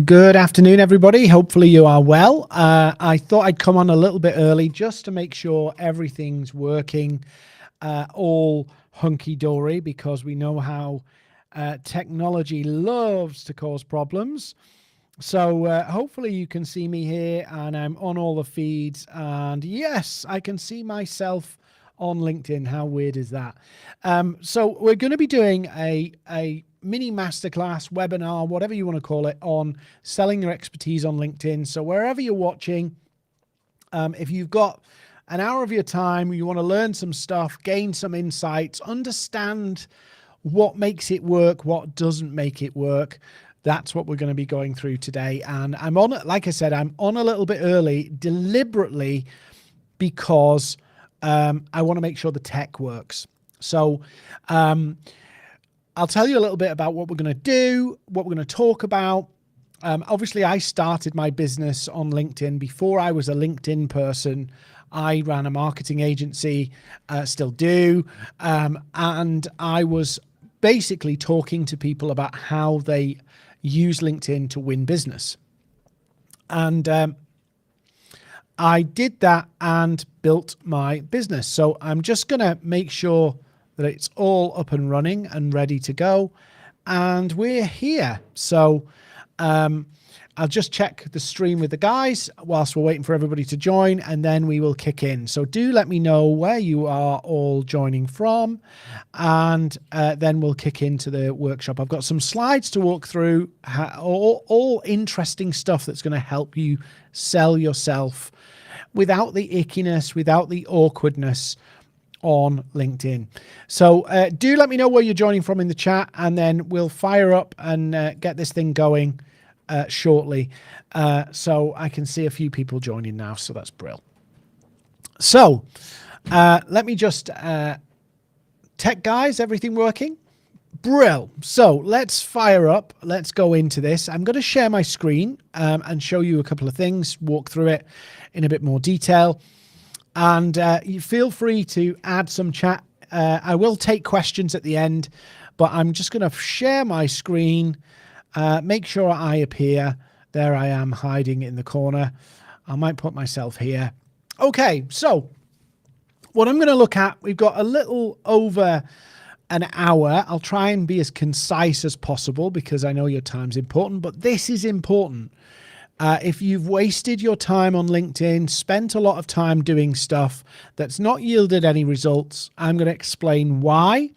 Good afternoon, everybody. Hopefully you are well. I thought I'd come on a little bit early just to make sure everything's working all hunky-dory, because we know how technology loves to cause problems. So hopefully you can see me here and I'm on all the feeds. And yes, I can see myself on LinkedIn. How weird is that? So we're going to be doing a mini masterclass, webinar, whatever you want to call it, on selling your expertise on LinkedIn. So wherever you're watching, if you've got an hour of your time, you want to learn some stuff, gain some insights, understand what makes it work, what doesn't make it work, that's what we're going to be going through today. And I'm on, like I said, I'm on a little bit early deliberately because I want to make sure the tech works. So I'll tell you a little bit about what we're going to do, what we're going to talk about. Obviously, I started my business on LinkedIn before I was a LinkedIn person. I ran a marketing agency, still do, and I was basically talking to people about how they use LinkedIn to win business. And I did that and built my business. So I'm just going to make sure that it's all up and running and ready to go. And we're here. So I'll just check the stream with the guys whilst we're waiting for everybody to join, and then we will kick in. So do let me know where you are all joining from, and then we'll kick into the workshop. I've got some slides to walk through, all interesting stuff that's going to help you sell yourself without the ickiness, without the awkwardness on LinkedIn. So do let me know where you're joining from in the chat, and then we'll fire up and get this thing going shortly. So I can see a few people joining now, so that's brilliant. So let me just tech guys, everything working? Brill. So let's fire up. Let's go into this. I'm going to share my screen and show you a couple of things, walk through it in a bit more detail. And you feel free to add some chat. I will take questions at the end, but I'm just going to share my screen, make sure I appear. There I am hiding in the corner. I might put myself here. Okay, so what I'm going to look at, we've got a little over an hour. I'll try and be as concise as possible because I know your time's important, but this is important. If you've wasted your time on LinkedIn, spent a lot of time doing stuff that's not yielded any results, I'm going to explain why.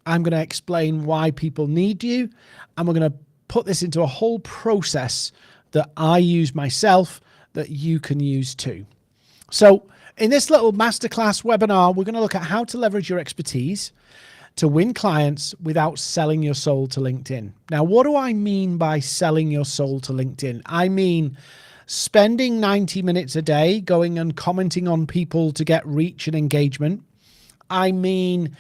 I'm going to explain why people need you. And we're going to put this into a whole process that I use myself that you can use too. So in this little masterclass webinar, we're going to look at how to leverage your expertise to win clients without selling your soul to LinkedIn. Now, what do I mean by selling your soul to LinkedIn? I mean spending 90 minutes a day going and commenting on people to get reach and engagement. I mean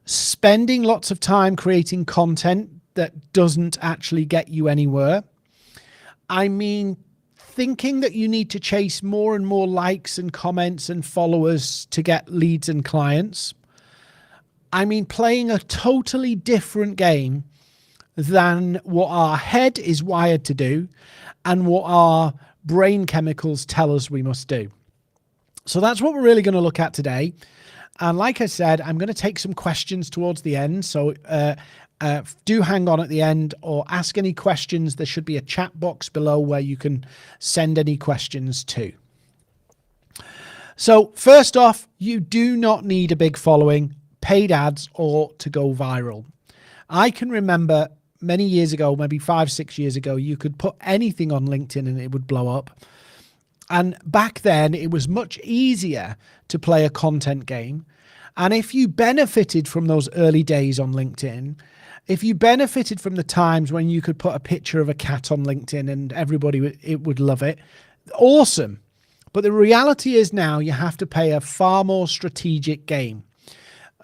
spending lots of time creating content that doesn't actually get you anywhere. I mean thinking that you need to chase more and more likes and comments and followers to get leads and clients. I mean playing a totally different game than what our head is wired to do and what our brain chemicals tell us we must do. So that's what we're really going to look at today. And like I said, I'm going to take some questions towards the end. So do hang on at the end or ask any questions. There should be a chat box below where you can send any questions to. So first off, you do not need a big following, paid ads, or to go viral. I can remember many years ago, maybe 5-6 years ago, you could put anything on LinkedIn and it would blow up. And back then it was much easier to play a content game. And if you benefited from those early days on LinkedIn, if you benefited from the times when you could put a picture of a cat on LinkedIn and everybody would love it, awesome. But the reality is now you have to play a far more strategic game.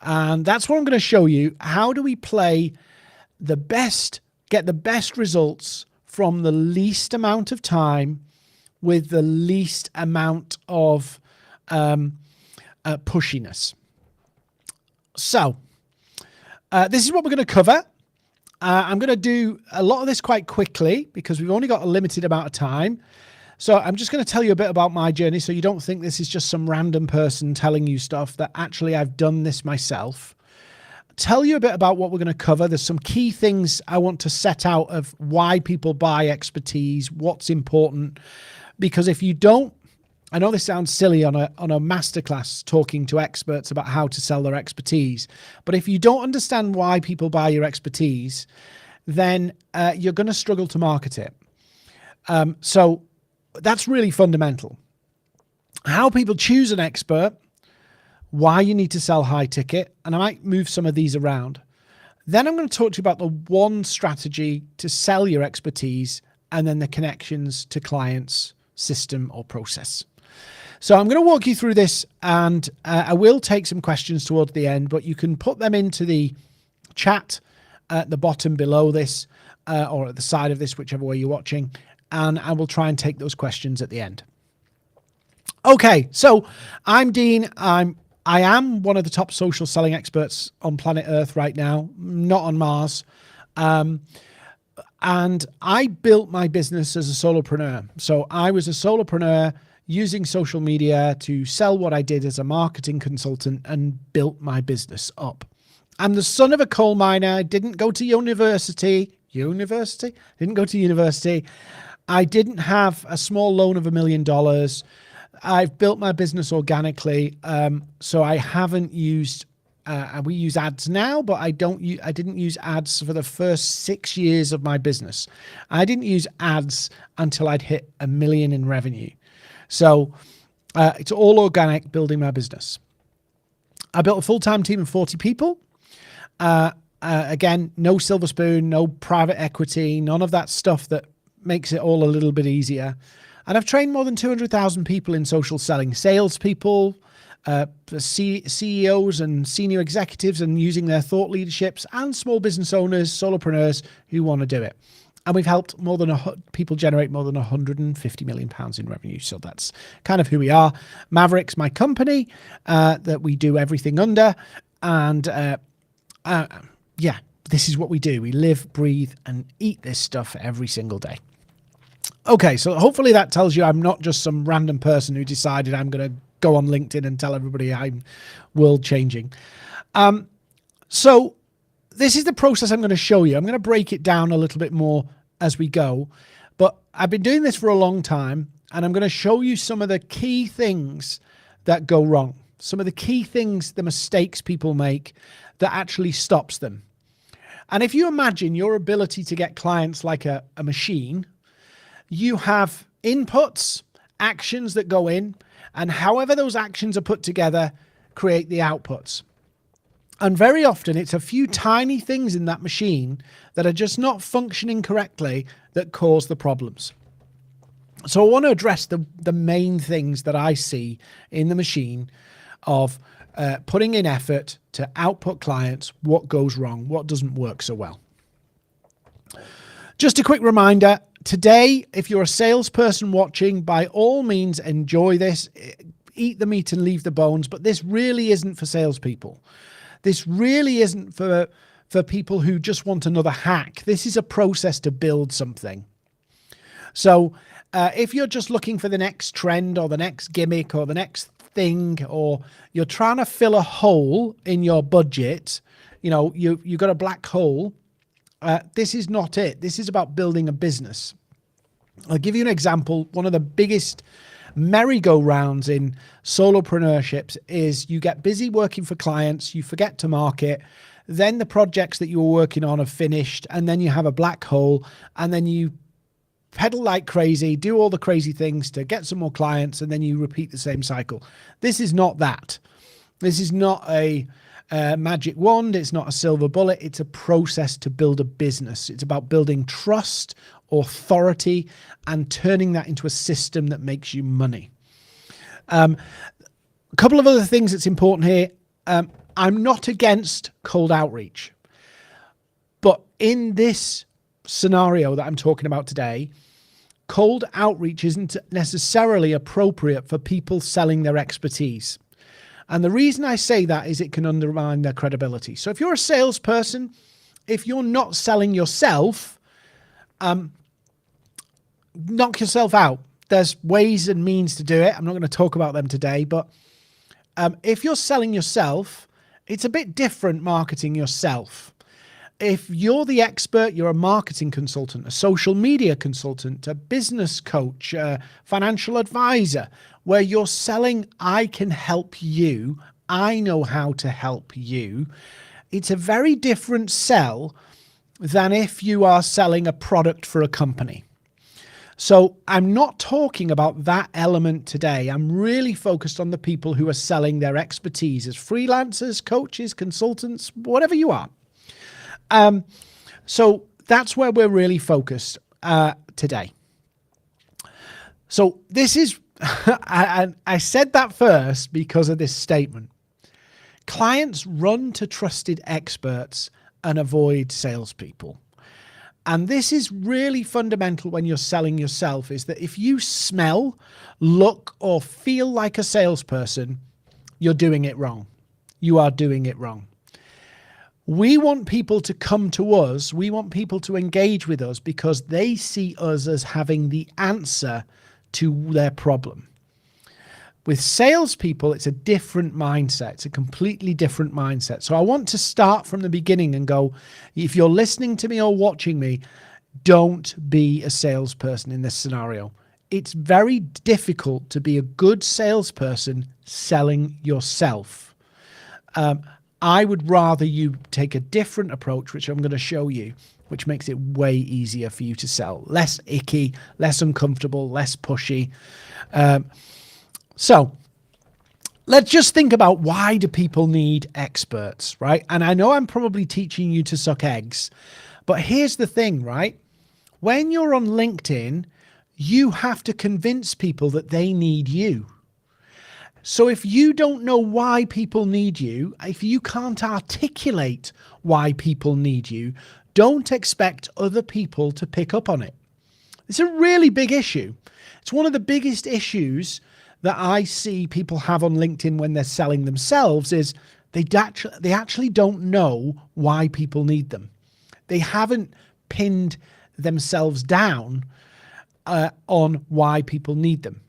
And that's what I'm going to show you. How do we play the best, get the best results from the least amount of time with the least amount of pushiness. So this is what we're going to cover. I'm going to do a lot of this quite quickly because we've only got a limited amount of time. So I'm just going to tell you a bit about my journey so you don't think this is just some random person telling you stuff, that actually I've done this myself. Tell you a bit about what we're going to cover. There's some key things I want to set out of why people buy expertise, what's important. Because if you don't, I know this sounds silly on a masterclass talking to experts about how to sell their expertise, but if you don't understand why people buy your expertise, then you're going to struggle to market it. So that's really fundamental. How people choose an expert, why you need to sell high ticket, and I might move some of these around. Then I'm going to talk to you about the one strategy to sell your expertise, and then the connections to clients, system or process. So I'm going to walk you through this, and I will take some questions towards the end, but you can put them into the chat at the bottom below this or at the side of this, whichever way you're watching, and I will try and take those questions at the end. Okay, so I'm Dean. I am one of the top social selling experts on planet Earth right now, not on Mars. And I built my business as a solopreneur. So I was a solopreneur using social media to sell what I did as a marketing consultant and built my business up. I'm the son of a coal miner. I didn't go to university. Didn't go to university. I didn't have a small loan of $1 million. I've built my business organically. So I haven't used, we use ads now, but I didn't use ads for the first 6 years of my business. I didn't use ads until I'd hit $1 million in revenue. So it's all organic, building my business. I built a full-time team of 40 people. Again, no silver spoon, no private equity, none of that stuff that makes it all a little bit easier. And I've trained more than 200,000 people in social selling, salespeople, CEOs and senior executives, and using their thought leaderships, and small business owners, solopreneurs who want to do it. And we've helped people generate more than £150 million in revenue. So that's kind of who we are. Maverick's my company that we do everything under. And yeah, this is what we do. We live, breathe, and eat this stuff every single day. Okay, so hopefully that tells you I'm not just some random person who decided I'm going to go on LinkedIn and tell everybody I'm world changing. So this is the process I'm going to show you. I'm going to break it down a little bit more as we go, but I've been doing this for a long time, and I'm going to show you some of the key things that go wrong, some of the key things, the mistakes people make that actually stops them. And if you imagine your ability to get clients like a machine, you have inputs, actions that go in, and however those actions are put together, create the outputs. And very often it's a few tiny things in that machine that are just not functioning correctly that cause the problems. So I want to address the main things that I see in the machine of putting in effort to output clients, what goes wrong, what doesn't work so well. Just a quick reminder, today, if you're a salesperson watching, by all means, enjoy this, eat the meat and leave the bones, but this really isn't for salespeople. This really isn't for people who just want another hack. This is a process to build something. So if you're just looking for the next trend or the next gimmick or the next thing, or you're trying to fill a hole in your budget, you've got a black hole, this is not it. This is about building a business. I'll give you an example. One of the biggest merry-go-rounds in solopreneurships is you get busy working for clients, you forget to market, then the projects that you were working on are finished, and then you have a black hole, and then you pedal like crazy, do all the crazy things to get some more clients, and then you repeat the same cycle. This is not that. This is not a magic wand. It's not a silver bullet. It's a process to build a business. It's about building trust, authority, and turning that into a system that makes you money. A couple of other things that's important here. I'm not against cold outreach, but in this scenario that I'm talking about today, cold outreach isn't necessarily appropriate for people selling their expertise. And the reason I say that is it can undermine their credibility. So if you're a salesperson, if you're not selling yourself, knock yourself out. There's ways and means to do it. I'm not going to talk about them today, but if you're selling yourself, it's a bit different marketing yourself. If you're the expert, you're a marketing consultant, a social media consultant, a business coach, a financial advisor, where you're selling, I can help you, I know how to help you. It's a very different sell than if you are selling a product for a company. So I'm not talking about that element today. I'm really focused on the people who are selling their expertise as freelancers, coaches, consultants, whatever you are. So that's where we're really focused today. So this is, I said that first because of this statement. Clients run to trusted experts and avoid salespeople. And this is really fundamental when you're selling yourself, is that if you smell, look, or feel like a salesperson, you're doing it wrong. You are doing it wrong. We want people to come to us. We want people to engage with us because they see us as having the answer to their problem. With salespeople, it's a different mindset. It's a completely different mindset. So I want to start from the beginning and go, if you're listening to me or watching me, don't be a salesperson in this scenario. It's very difficult to be a good salesperson selling yourself. I would rather you take a different approach, which I'm going to show you, which makes it way easier for you to sell. Less icky, less uncomfortable, less pushy. So let's just think about, why do people need experts, right? And I know I'm probably teaching you to suck eggs, but here's the thing, right? When you're on LinkedIn, you have to convince people that they need you. So if you don't know why people need you, if you can't articulate why people need you, don't expect other people to pick up on it. It's a really big issue. It's one of the biggest issues that I see people have on LinkedIn when they're selling themselves, is they actually don't know why people need them. They haven't pinned themselves down on why people need them.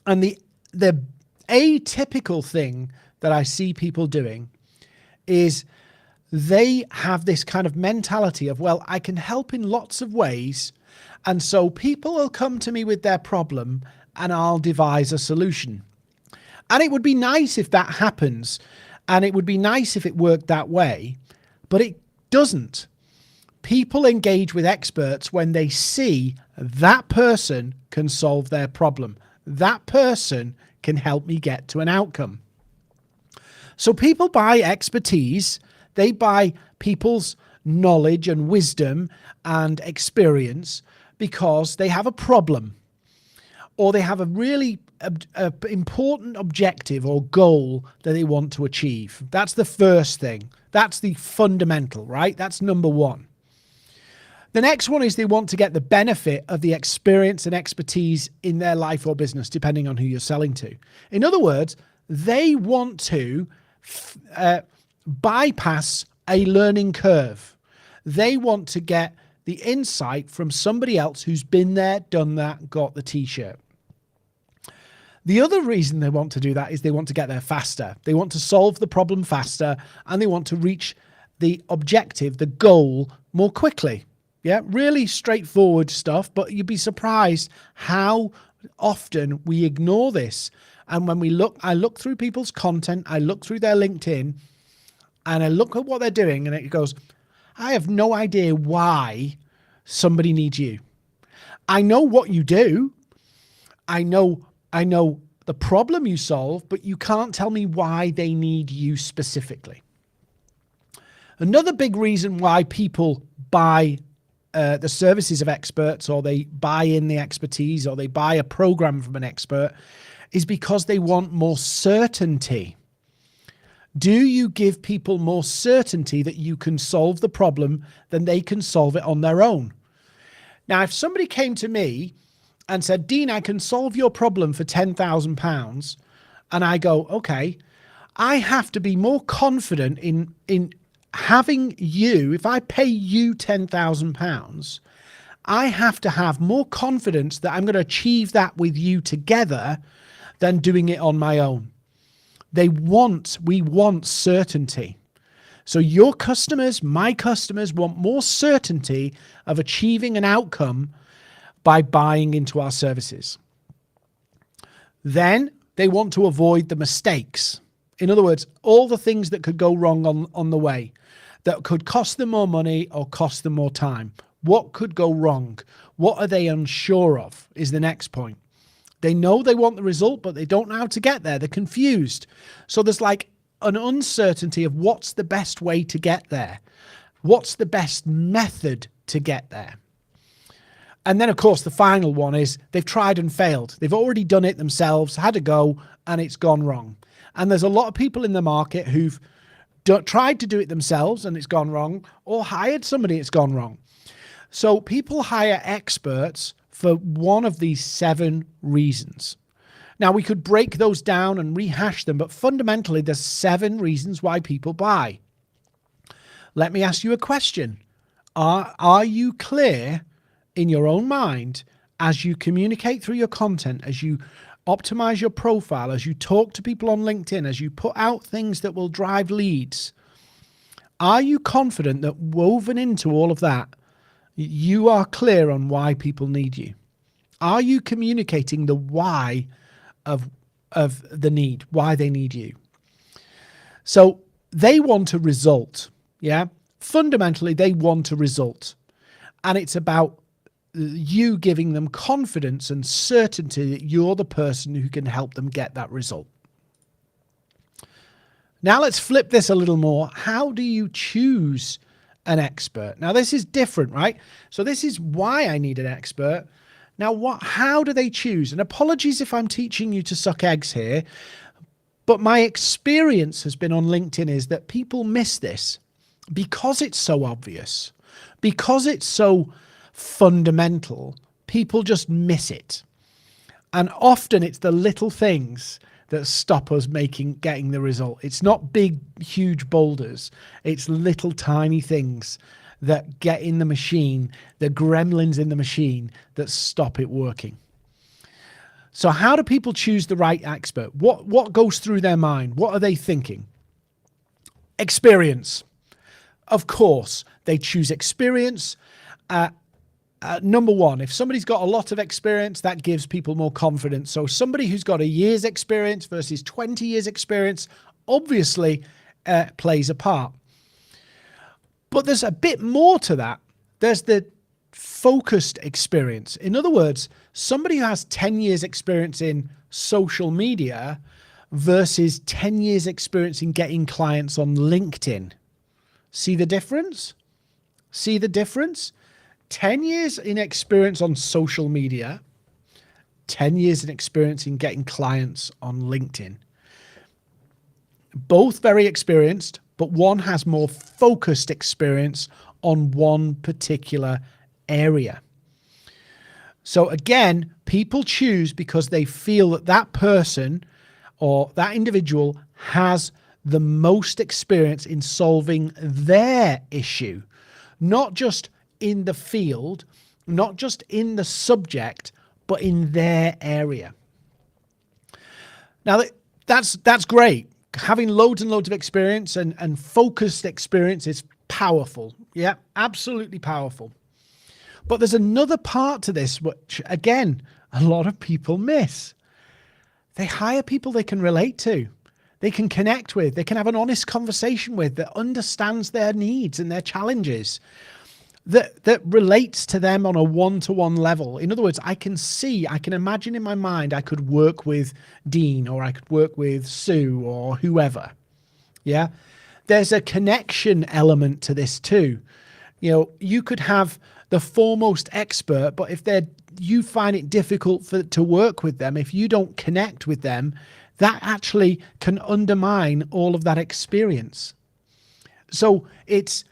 And the atypical thing that I see people doing is they have this kind of mentality of, well, I can help in lots of ways, and so people will come to me with their problem and I'll devise a solution. And it would be nice if that happens, and it would be nice if it worked that way, but it doesn't. People engage with experts when they see that person can solve their problem. That person can help me get to an outcome. So people buy expertise, they buy people's knowledge and wisdom and experience because they have a problem, or they have a really important objective or goal that they want to achieve. That's the first thing. That's the fundamental, right? That's number one. The next one is they want to get the benefit of the experience and expertise in their life or business, depending on who you're selling to. In other words, they want to bypass a learning curve. They want to get the insight from somebody else who's been there, done that, got the t-shirt. The other reason they want to do that is they want to get there faster. They want to solve the problem faster, and they want to reach the objective, the goal, more quickly. Yeah, really straightforward stuff, but you'd be surprised how often we ignore this. And when I look through people's content, I look through their LinkedIn, and I look at what they're doing, and it goes, I have no idea why somebody needs you. I know what you do. I know the problem you solve, but you can't tell me why they need you specifically. Another big reason why people buy the services of experts, or they buy in the expertise, or they buy a program from an expert, is because they want more certainty. Do you give people more certainty that you can solve the problem than they can solve it on their own? Now, if somebody came to me and said, Dean, I can solve your problem for £10,000, and I go, okay, I have to be more confident in having you, if I pay you £10,000, I have to have more confidence that I'm going to achieve that with you together than doing it on my own. We want certainty. So your customers, my customers, want more certainty of achieving an outcome by buying into our services. Then they want to avoid the mistakes. In other words, all the things that could go wrong on the way, that could cost them more money or cost them more time. What could go wrong? What are they unsure of is the next point. They know they want the result, but they don't know how to get there. They're confused. So there's like an uncertainty of what's the best way to get there. What's the best method to get there? And then, of course, the final one is they've tried and failed. They've already done it themselves, had a go, and it's gone wrong. And there's a lot of people in the market who've tried to do it themselves and it's gone wrong, or hired somebody, it's gone wrong. So people hire experts for one of these 7 reasons. Now, we could break those down and rehash them, but fundamentally, there's 7 reasons why people buy. Let me ask you a question. Are you clear in your own mind as you communicate through your content, as you optimize your profile, as you talk to people on LinkedIn, as you put out things that will drive leads? Are you confident that woven into all of that, you are clear on why people need you? Are you communicating the why of the need, why they need you? So they want a result. Yeah. Fundamentally, they want a result. And it's about you giving them confidence and certainty that you're the person who can help them get that result. Now let's flip this a little more. How do you choose an expert? Now this is different, right? So this is why I need an expert. Now how do they choose? And apologies if I'm teaching you to suck eggs here, but my experience has been on LinkedIn is that people miss this because it's so obvious, because it's so fundamental. People just miss it. And often it's the little things that stop us getting the result. It's not big, huge boulders. It's little tiny things that get in the machine, the gremlins in the machine that stop it working. So how do people choose the right expert? What goes through their mind? What are they thinking? Experience. Of course, they choose experience. Number one, if somebody's got a lot of experience, that gives people more confidence. So somebody who's got a year's experience versus 20 years experience obviously plays a part. But there's a bit more to that. There's the focused experience. In other words, somebody who has 10 years experience in social media versus 10 years experience in getting clients on LinkedIn. See the difference? See the difference? 10 years in experience on social media, 10 years in experience in getting clients on LinkedIn. Both very experienced, but one has more focused experience on one particular area. So again, people choose because they feel that that person or that individual has the most experience in solving their issue, not just in the field, not just in the subject, but in their area. Now that's great. Having loads and loads of experience and focused experience is powerful. Yeah, absolutely powerful. But there's another part to this, which again, a lot of people miss. They hire people they can relate to, they can connect with, they can have an honest conversation with, that understands their needs and their challenges, that relates to them on a one-to-one level. In other words, I can imagine in my mind, I could work with Dean or I could work with Sue or whoever. Yeah. There's a connection element to this too. You know, you could have the foremost expert, but if you find it difficult to work with them, if you don't connect with them, that actually can undermine all of that experience. So it's,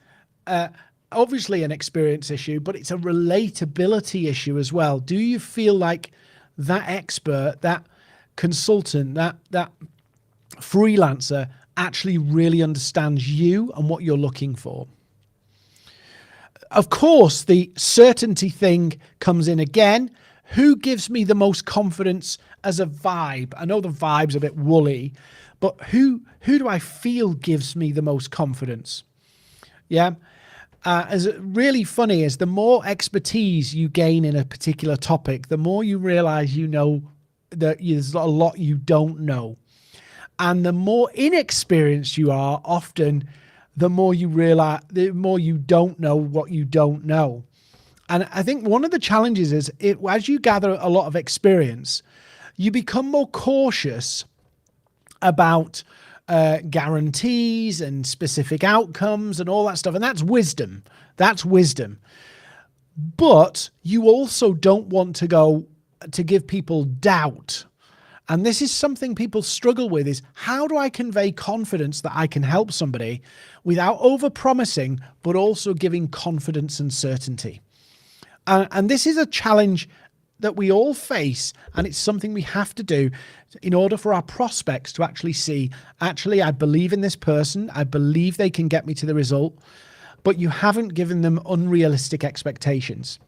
obviously an experience issue, but it's a relatability issue as well. Do you feel like that expert, that consultant, that freelancer actually really understands you and what you're looking for. Of course, the certainty thing comes in again. Who gives me the most confidence as a vibe? I know the vibe's a bit woolly, but who do I feel gives me the most confidence? Yeah. As really funny is the more expertise you gain in a particular topic, the more you realize you know that there's a lot you don't know. And the more inexperienced you are, often the more you realize, the more you don't know what you don't know. And I think one of the challenges is as you gather a lot of experience, you become more cautious about guarantees and specific outcomes and all that stuff. And that's wisdom. That's wisdom. But you also don't want to give people doubt. And this is something people struggle with, is how do I convey confidence that I can help somebody without over-promising, but also giving confidence and certainty? And this is a challenge that we all face, and it's something we have to do in order for our prospects to actually see, actually, I believe in this person, I believe they can get me to the result, but you haven't given them unrealistic expectations.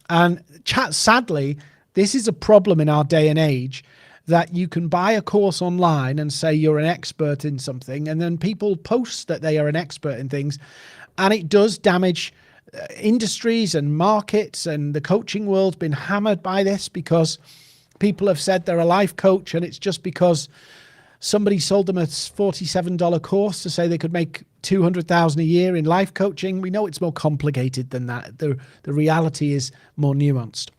And sadly, this is a problem in our day and age, that you can buy a course online and say you're an expert in something, and then people post that they are an expert in things, and it does damage industries and markets, and the coaching world's been hammered by this because people have said they're a life coach, and it's just because somebody sold them a $47 course to say they could make $200,000 a year in life coaching. We know it's more complicated than that. The reality is more nuanced.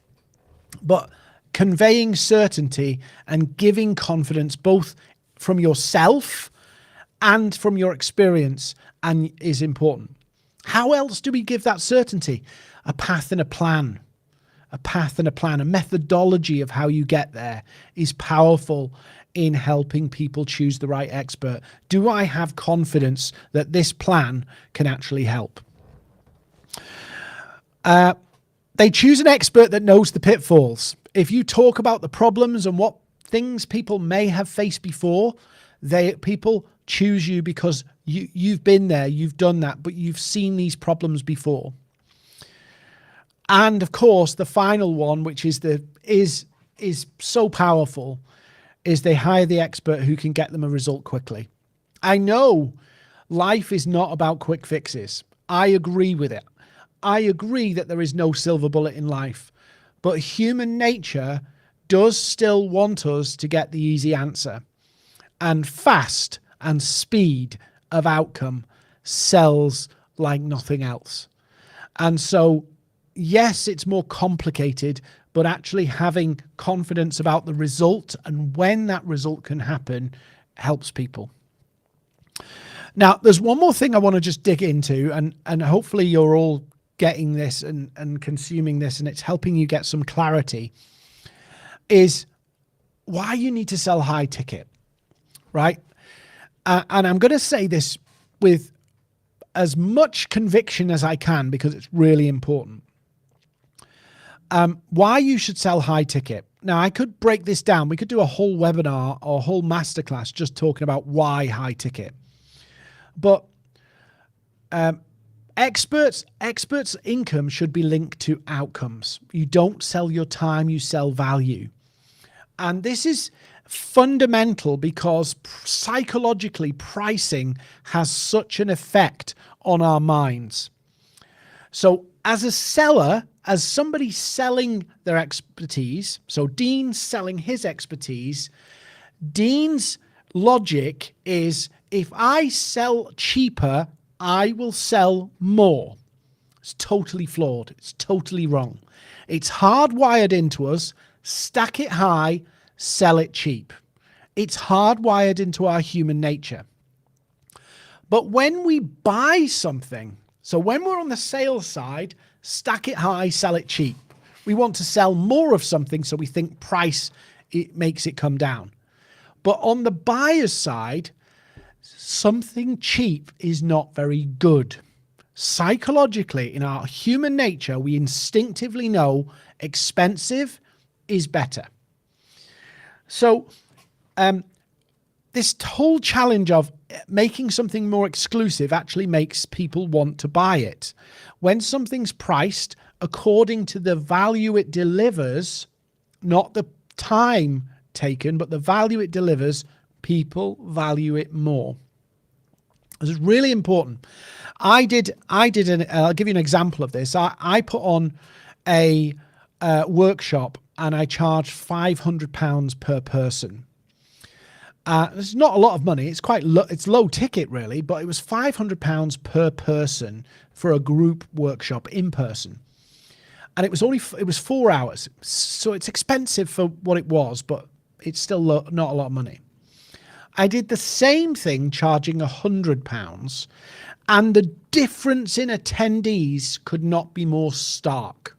But conveying certainty and giving confidence both from yourself and from your experience is important. How else do we give that certainty? A path and a plan. A path and a plan, a methodology of how you get there is powerful in helping people choose the right expert. Do I have confidence that this plan can actually help? They choose an expert that knows the pitfalls. If you talk about the problems and what things people may have faced before, people choose you because you've been there, you've done that, but you've seen these problems before. And of course, the final one, which is so powerful, is they hire the expert who can get them a result quickly. I know life is not about quick fixes. I agree with it. I agree that there is no silver bullet in life, but human nature does still want us to get the easy answer. And fast and speed of outcome sells like nothing else. And so, yes, it's more complicated, but actually having confidence about the result and when that result can happen helps people. Now, there's one more thing I want to just dig into, and hopefully you're all getting this and consuming this, and it's helping you get some clarity, is why you need to sell high ticket, right? And I'm going to say this with as much conviction as I can because it's really important. Why you should sell high ticket. Now, I could break this down. We could do a whole webinar or a whole masterclass just talking about why high ticket. But experts' income should be linked to outcomes. You don't sell your time, you sell value. And this is fundamental because psychologically pricing has such an effect on our minds. So as a seller, as somebody selling their expertise, so Dean's selling his expertise, Dean's logic is if I sell cheaper, I will sell more. It's totally flawed. It's totally wrong. It's hardwired into us. Stack it high, sell it cheap. It's hardwired into our human nature. But when we buy something, so when we're on the sales side, stack it high, sell it cheap. We want to sell more of something, so we think price, it makes it come down. But on the buyer's side, something cheap is not very good. Psychologically, in our human nature, we instinctively know expensive is better. So this whole challenge of making something more exclusive actually makes people want to buy it. When something's priced according to the value it delivers, not the time taken, but the value it delivers, people value it more. This is really important. I'll give you an example of this. I put on a workshop and I charged £500 per person. It's not a lot of money. It's it's low ticket really, but it was £500 per person for a group workshop in person. And it was 4 hours. So it's expensive for what it was, but it's still not a lot of money. I did the same thing charging £100, and the difference in attendees could not be more stark.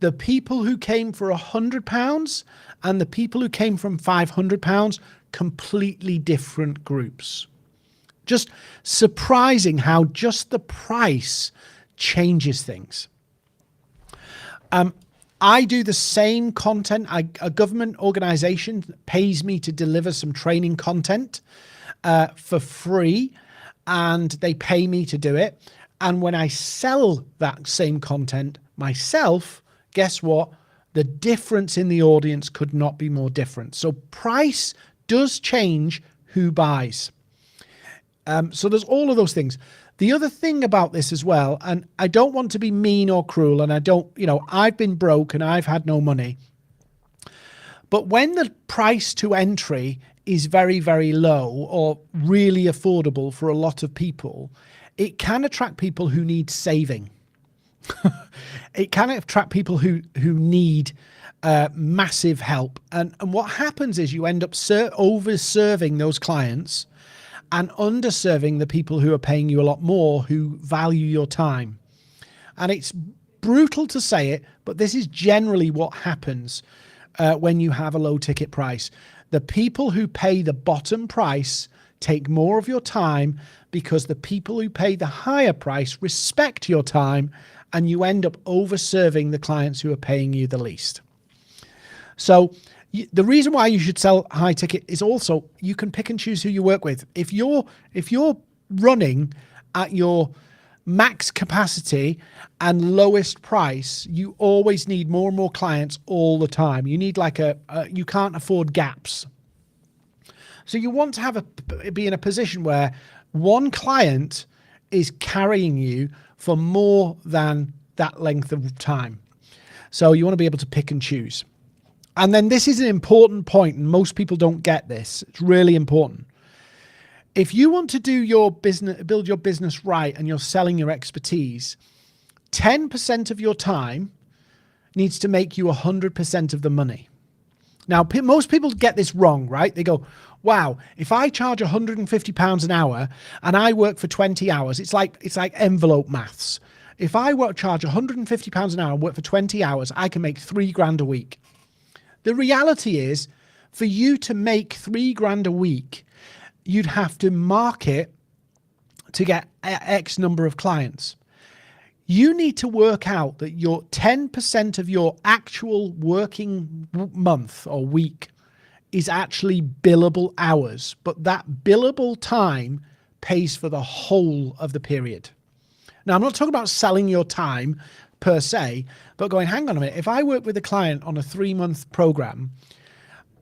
The people who came for £100 and the people who came from £500, completely different groups. Just surprising how just the price changes things. I do the same content. A government organization pays me to deliver some training content for free, and they pay me to do it. And when I sell that same content myself, guess what? The difference in the audience could not be more different. So price does change who buys. So there's all of those things. The other thing about this as well, and I don't want to be mean or cruel, and I've been broke and I've had no money. But when the price to entry is very, very low or really affordable for a lot of people, it can attract people who need saving. It can attract people who need massive help. And what happens is you end up over-serving those clients and underserving the people who are paying you a lot more, who value your time. And it's brutal to say it, but this is generally what happens when you have a low ticket price. The people who pay the bottom price take more of your time because the people who pay the higher price respect your time, and you end up over-serving the clients who are paying you the least. So the reason why you should sell high ticket is also you can pick and choose who you work with. If you're running at your max capacity and lowest price, you always need more and more clients all the time. You need you can't afford gaps. So you want to be in a position where one client is carrying you for more than that length of time. So you want to be able to pick and choose. And then this is an important point, and most people don't get this. It's really important. If you want to do your business, build your business right, and you're selling your expertise, 10% of your time needs to make you 100% of the money. Now, most people get this wrong, right? They go, wow, if I charge £150 an hour and I work for 20 hours, it's like envelope maths. If I charge £150 an hour and work for 20 hours, I can make £3,000 a week. The reality is, for you to make £3,000 a week, you'd have to market to get X number of clients. You need to work out that your 10% of your actual working month or week is actually billable hours, but that billable time pays for the whole of the period. Now, I'm not talking about selling your time per se, but going, hang on a minute, if I work with a client on a 3-month program,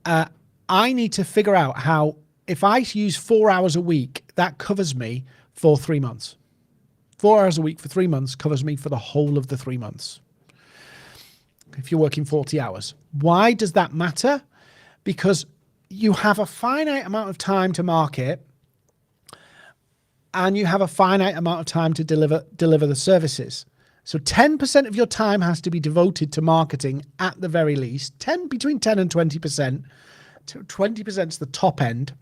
I need to figure out how, if I use 4 hours a week, that covers me for 3 months. 4 hours a week for 3 months covers me for the whole of the 3 months. If you're working 40 hours. Why does that matter? Because you have a finite amount of time to market, and you have a finite amount of time to deliver the services. So 10% of your time has to be devoted to marketing at the very least, between 10 and 20%. 20% is the top end.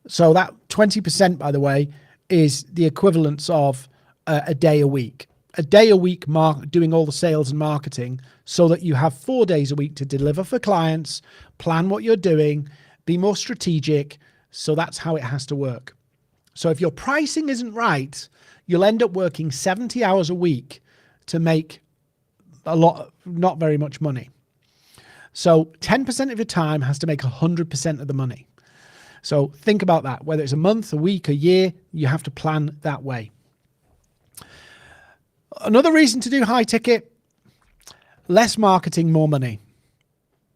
So that 20%, by the way, is the equivalence of a day a week. A day a week doing all the sales and marketing, so that you have 4 days a week to deliver for clients, plan what you're doing, be more strategic. So that's how it has to work. So if your pricing isn't right, you'll end up working 70 hours a week to make not very much money. So 10% of your time has to make 100% of the money. So think about that. Whether it's a month, a week, a year, you have to plan that way. Another reason to do high ticket, less marketing, more money.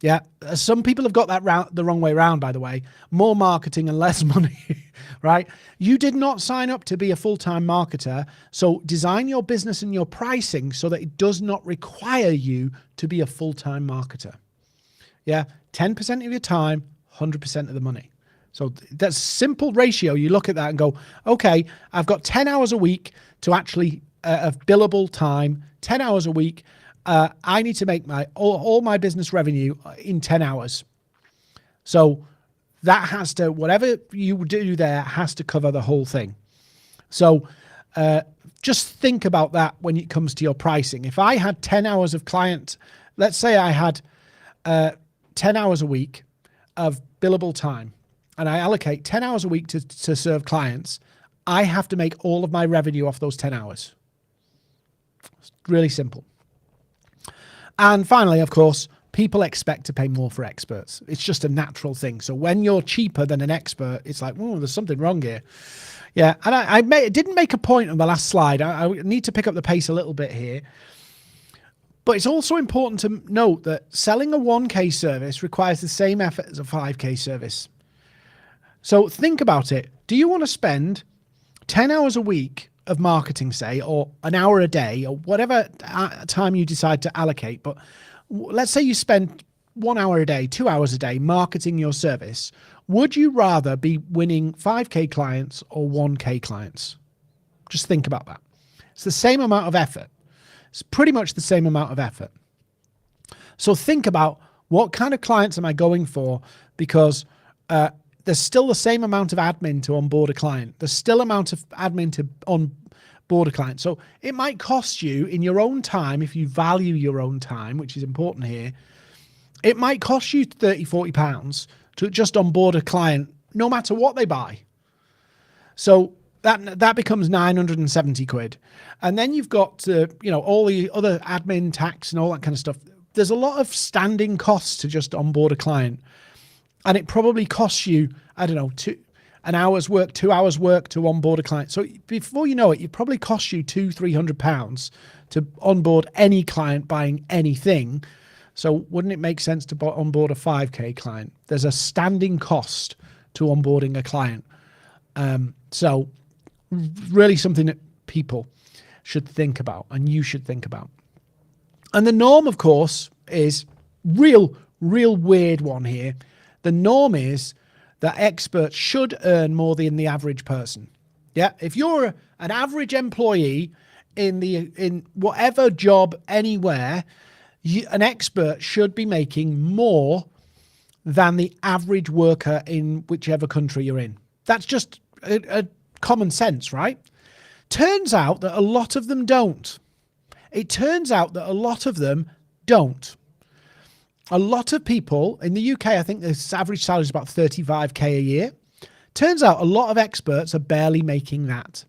Yeah, some people have got that the wrong way around, by the way. More marketing and less money, right? You did not sign up to be a full-time marketer, so design your business and your pricing so that it does not require you to be a full-time marketer. Yeah, 10% of your time, 100% of the money. So that's simple ratio. You look at that and go, okay, I've got 10 hours a week to actually of billable time, 10 hours a week. I need to make all my business revenue in 10 hours. So that has to, whatever you do there has to cover the whole thing. So just think about that when it comes to your pricing. If I had 10 hours of client, let's say I had 10 hours a week of billable time, and I allocate 10 hours a week to serve clients, I have to make all of my revenue off those 10 hours. It's really simple. And finally, of course, people expect to pay more for experts. It's just a natural thing. So when you're cheaper than an expert, it's like, oh, there's something wrong here. Yeah, and I didn't make a point on the last slide. I need to pick up the pace a little bit here. But it's also important to note that selling a 1K service requires the same effort as a 5K service. So think about it. Do you want to spend 10 hours a week of marketing, say, or an hour a day, or whatever time you decide to allocate? But let's say you spend 1 hour a day, 2 hours a day marketing your service. Would you rather be winning 5K clients or 1K clients? Just think about that. It's the same amount of effort. It's pretty much the same amount of effort. So think about what kind of clients am I going for, because there's still the same amount of admin to onboard a client. There's still amount of admin to onboard a client. So it might cost you in your own time, if you value your own time, which is important here, it might cost you 30, 40 pounds to just onboard a client, no matter what they buy. So that becomes 970 quid. And then you've got, all the other admin, tax and all that kind of stuff. There's a lot of standing costs to just onboard a client. And it probably costs you, I don't know, an hour's work, 2 hours work to onboard a client. So before you know it probably costs you £200-300 to onboard any client buying anything. So wouldn't it make sense to onboard a 5K client? There's a standing cost to onboarding a client. So really something that people should think about, and you should think about. And the norm, of course, is real weird one here. The norm is that experts should earn more than the average person. Yeah, if you're an average employee in whatever job anywhere, an expert should be making more than the average worker in whichever country you're in. That's just a common sense, right? Turns out that a lot of them don't. It turns out that a lot of them don't. A lot of people in the UK, I think the average salary is about 35k a year. Turns out a lot of experts are barely making that.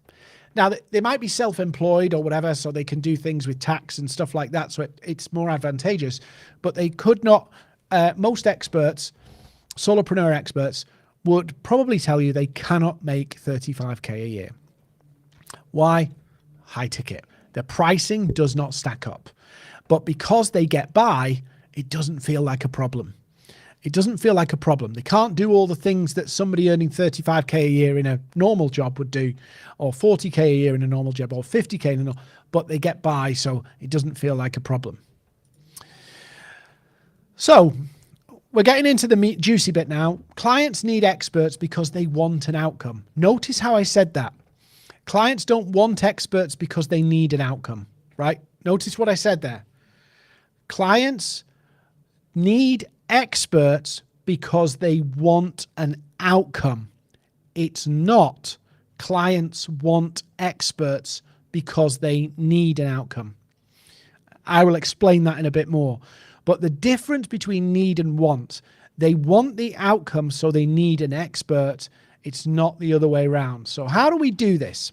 Now, they might be self-employed or whatever, so they can do things with tax and stuff like that, so it's more advantageous. But they could not, most experts, solopreneur experts, would probably tell you they cannot make 35k a year. Why? High ticket. The pricing does not stack up. But because they get by, it doesn't feel like a problem. It doesn't feel like a problem. They can't do all the things that somebody earning 35k a year in a normal job would do, or 40k a year in a normal job, or 50k in a normal, but they get by, so it doesn't feel like a problem. So we're getting into the juicy bit now. Clients need experts because they want an outcome. Notice how I said that. Clients don't want experts because they need an outcome, right? Notice what I said there. Clients need experts because they want an outcome. It's not clients want experts because they need an outcome. I will explain that in a bit more. But the difference between need and want, they want the outcome, so they need an expert. It's not the other way around. So how do we do this?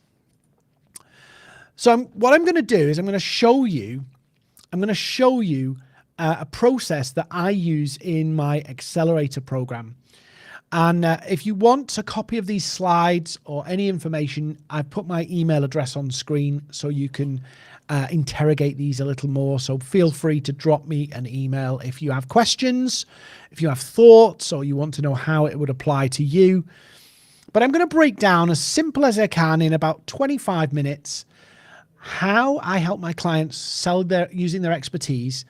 So what I'm going to do is I'm going to show you a process that I use in my accelerator program. And if you want a copy of these slides or any information, I've put my email address on screen so you can interrogate these a little more. So feel free to drop me an email if you have questions, if you have thoughts, or you want to know how it would apply to you. But I'm going to break down as simple as I can in about 25 minutes how I help my clients sell using their expertise.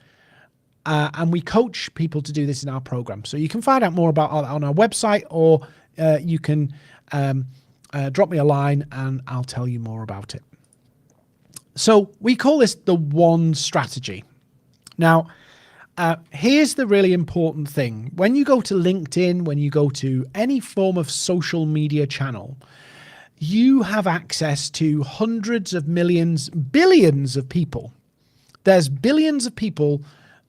And we coach people to do this in our program. So you can find out more about it on our website, or you can drop me a line and I'll tell you more about it. So we call this the one strategy. Now, here's the really important thing. When you go to LinkedIn, when you go to any form of social media channel, you have access to hundreds of millions, billions of people. There's billions of people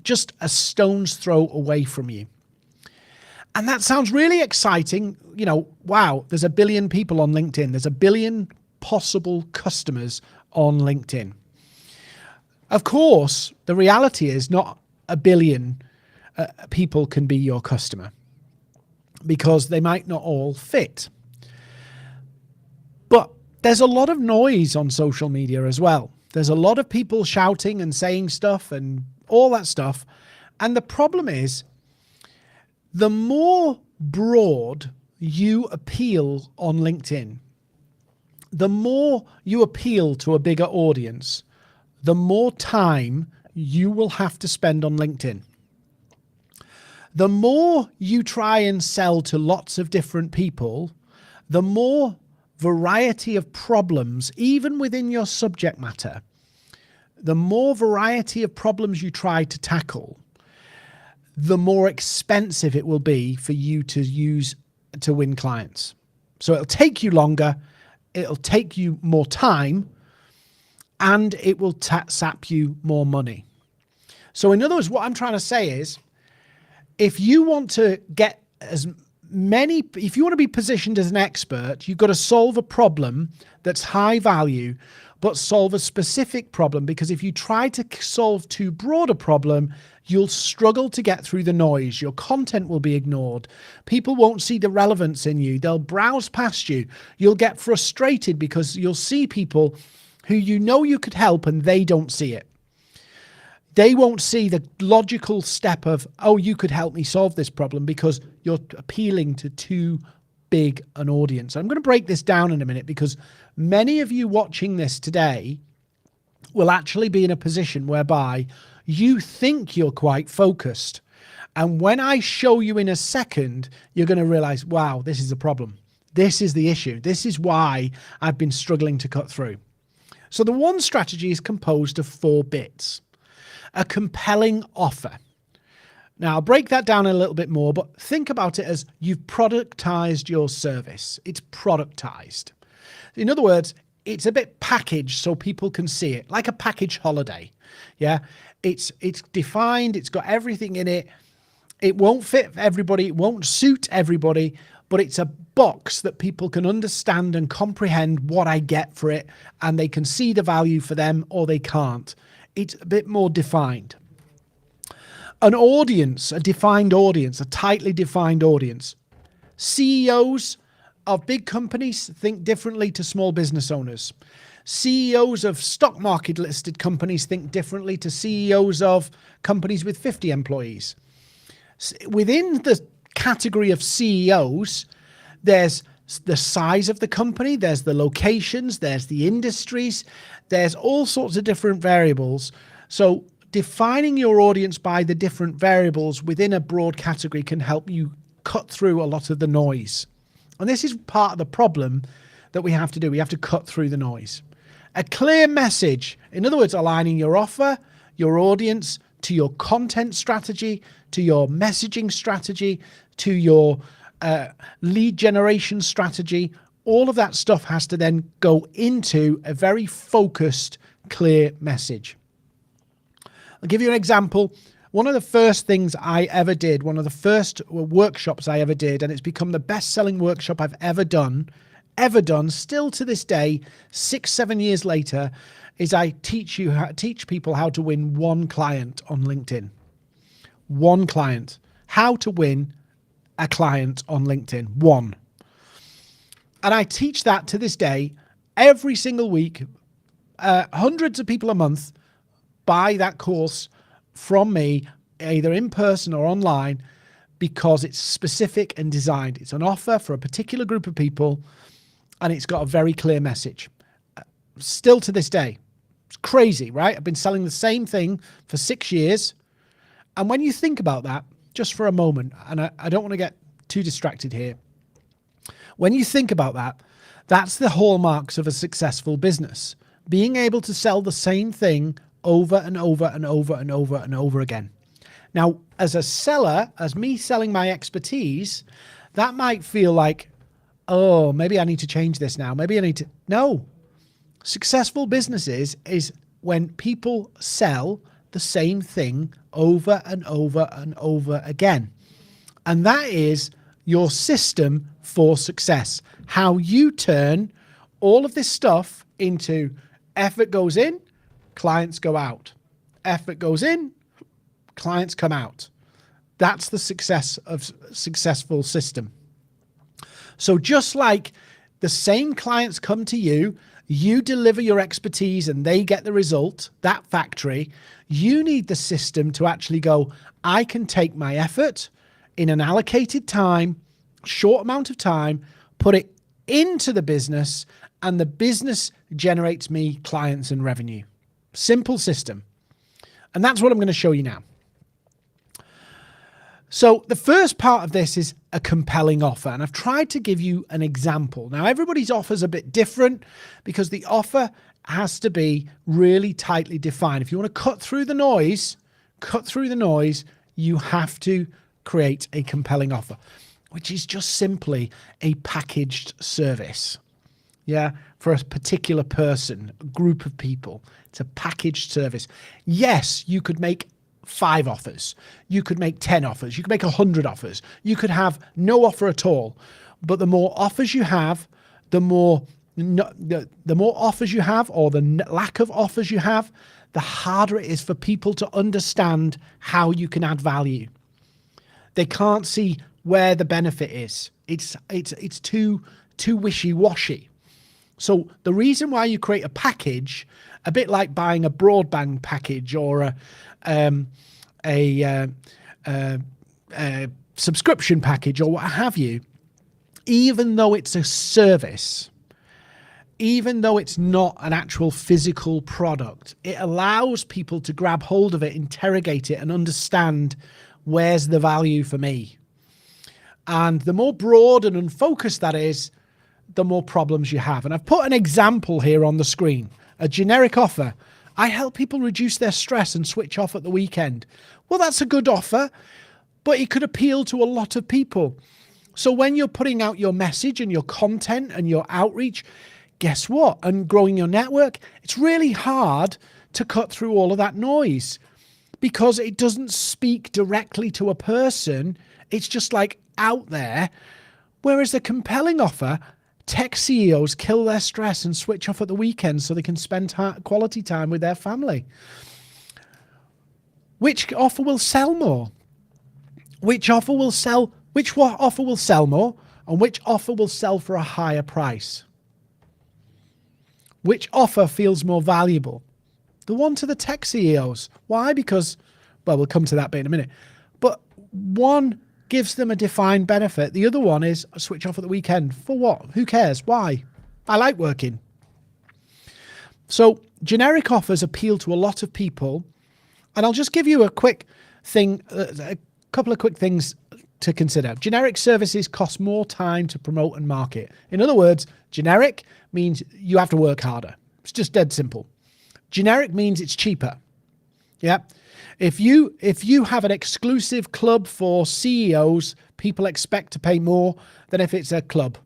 just a stone's throw away from you. And that sounds really exciting. You know, wow, there's a billion people on LinkedIn. There's a billion possible customers on LinkedIn. Of course, the reality is not a billion people can be your customer because they might not all fit. But there's a lot of noise on social media as well. There's a lot of people shouting and saying stuff and all that stuff. And the problem is, the more broad you appeal on LinkedIn, the more you appeal to a bigger audience, the more time you will have to spend on LinkedIn. The more you try and sell to lots of different people, the more variety of problems, even within your subject matter, the more variety of problems you try to tackle, the more expensive it will be for you to use to win clients. So it'll take you longer, it'll take you more time, and it will sap you more money. So in other words, what I'm trying to say is, if you want to get if you want to be positioned as an expert, you've got to solve a problem that's high value, but solve a specific problem, because if you try to solve too broad a problem, you'll struggle to get through the noise. Your content will be ignored. People won't see the relevance in you. They'll browse past you. You'll get frustrated because you'll see people who you know you could help and they don't see it. They won't see the logical step of, oh, you could help me solve this problem, because you're appealing to too big an audience. I'm going to break this down in a minute, because many of you watching this today will actually be in a position whereby you think you're quite focused. And when I show you in a second, you're going to realize, wow, this is a problem. This is the issue. This is why I've been struggling to cut through. So the one strategy is composed of 4 bits. A compelling offer. Now, I'll break that down a little bit more, but think about it as you've productized your service. It's productized. In other words, it's a bit packaged so people can see it, like a package holiday. Yeah, it's defined, it's got everything in it. It won't fit everybody, it won't suit everybody, but it's a box that people can understand and comprehend what I get for it, and they can see the value for them or they can't. It's a bit more defined. An audience, a defined audience, a tightly defined audience. CEOs of big companies think differently to small business owners. CEOs of stock market listed companies think differently to CEOs of companies with 50 employees. Within the category of CEOs, there's the size of the company, there's the locations, there's the industries, there's all sorts of different variables. So defining your audience by the different variables within a broad category can help you cut through a lot of the noise. And this is part of the problem that we have to do. We have to cut through the noise. A clear message, in other words, aligning your offer, your audience, to your content strategy, to your messaging strategy, to your lead generation strategy. All of that stuff has to then go into a very focused, clear message. I'll give you an example. One of the first things I ever did, one of the first workshops I ever did, and it's become the best-selling workshop I've ever done, still to this day, 6-7 years later, is I teach people how to win one client on LinkedIn. One client. How to win a client on LinkedIn. One. And I teach that to this day every single week. Hundreds of people a month buy that course from me, either in person or online, because it's specific and designed. It's an offer for a particular group of people, and it's got a very clear message. Still to this day. It's crazy, right? I've been selling the same thing for 6 years. And when you think about that, just for a moment, and I don't want to get too distracted here. When you think about that, that's the hallmarks of a successful business. Being able to sell the same thing over and over and over and over and over again. Now, as a seller, as me selling my expertise, that might feel like, oh, maybe I need to change this now. Maybe I need to. No. Successful businesses is when people sell the same thing over and over and over again. And that is your system for success. How you turn all of this stuff into effort goes in, clients go out. Effort goes in, clients come out. That's the success of successful system. So just like the same clients come to you, you deliver your expertise and they get the result, that factory, you need the system to actually go, I can take my effort in an allocated time, short amount of time, put it into the business, and the business generates me clients and revenue. Simple system. And that's what I'm going to show you now. So the first part of this is a compelling offer. And I've tried to give you an example. Now, everybody's offer is a bit different because the offer has to be really tightly defined. If you want to cut through the noise, you have to create a compelling offer, which is just simply a packaged service. Yeah, for a particular person, a group of people. It's a packaged service. Yes, you could make 5 offers. You could make 10 offers. You could make 100 offers. You could have no offer at all. But the more offers you have, the more offers you have, or the lack of offers you have, the harder it is for people to understand how you can add value. They can't see where the benefit is. It's too wishy-washy. So the reason why you create a package, a bit like buying a broadband package or a subscription package or what have you, even though it's a service, even though it's not an actual physical product, it allows people to grab hold of it, interrogate it, and understand where's the value for me. And the more broad and unfocused that is, the more problems you have. And I've put an example here on the screen, a generic offer. I help people reduce their stress and switch off at the weekend. Well, that's a good offer, but it could appeal to a lot of people. So when you're putting out your message and your content and your outreach, guess what? And growing your network, it's really hard to cut through all of that noise because it doesn't speak directly to a person. It's just like out there. Whereas the compelling offer, tech CEOs kill their stress and switch off at the weekend so they can spend quality time with their family. Which offer will sell more? Which offer will sell more? And which offer will sell for a higher price? Which offer feels more valuable? The one to the tech CEOs. Why? Because, well, we'll come to that bit in a minute. But one gives them a defined benefit. The other one is a switch off at the weekend. For what? Who cares? Why? I like working. So generic offers appeal to a lot of people. And I'll just give you a quick thing, a couple of quick things to consider. Generic services cost more time to promote and market. In other words, generic means you have to work harder. It's just dead simple. Generic means it's cheaper. Yeah. If you have an exclusive club for CEOs, people expect to pay more than if it's a club,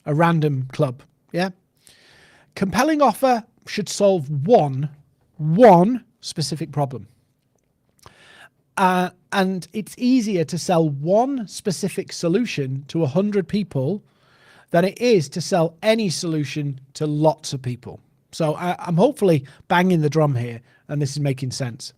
a random club. Yeah. Compelling offer should solve one specific problem. And it's easier to sell one specific solution to 100 people than it is to sell any solution to lots of people. So I'm hopefully banging the drum here, and this is making sense.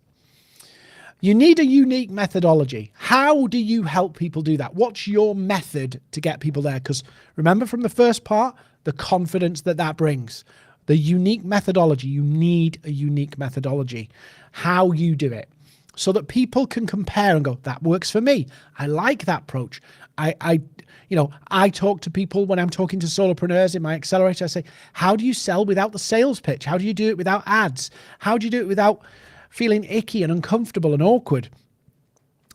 You need a unique methodology. How do you help people do that? What's your method to get people there? Because remember from the first part, the confidence that brings. The unique methodology, you need a unique methodology. How you do it. So that people can compare and go, that works for me. I like that approach. I talk to people when I'm talking to solopreneurs in my accelerator. I say, how do you sell without the sales pitch? How do you do it without ads? How do you do it without feeling icky and uncomfortable and awkward?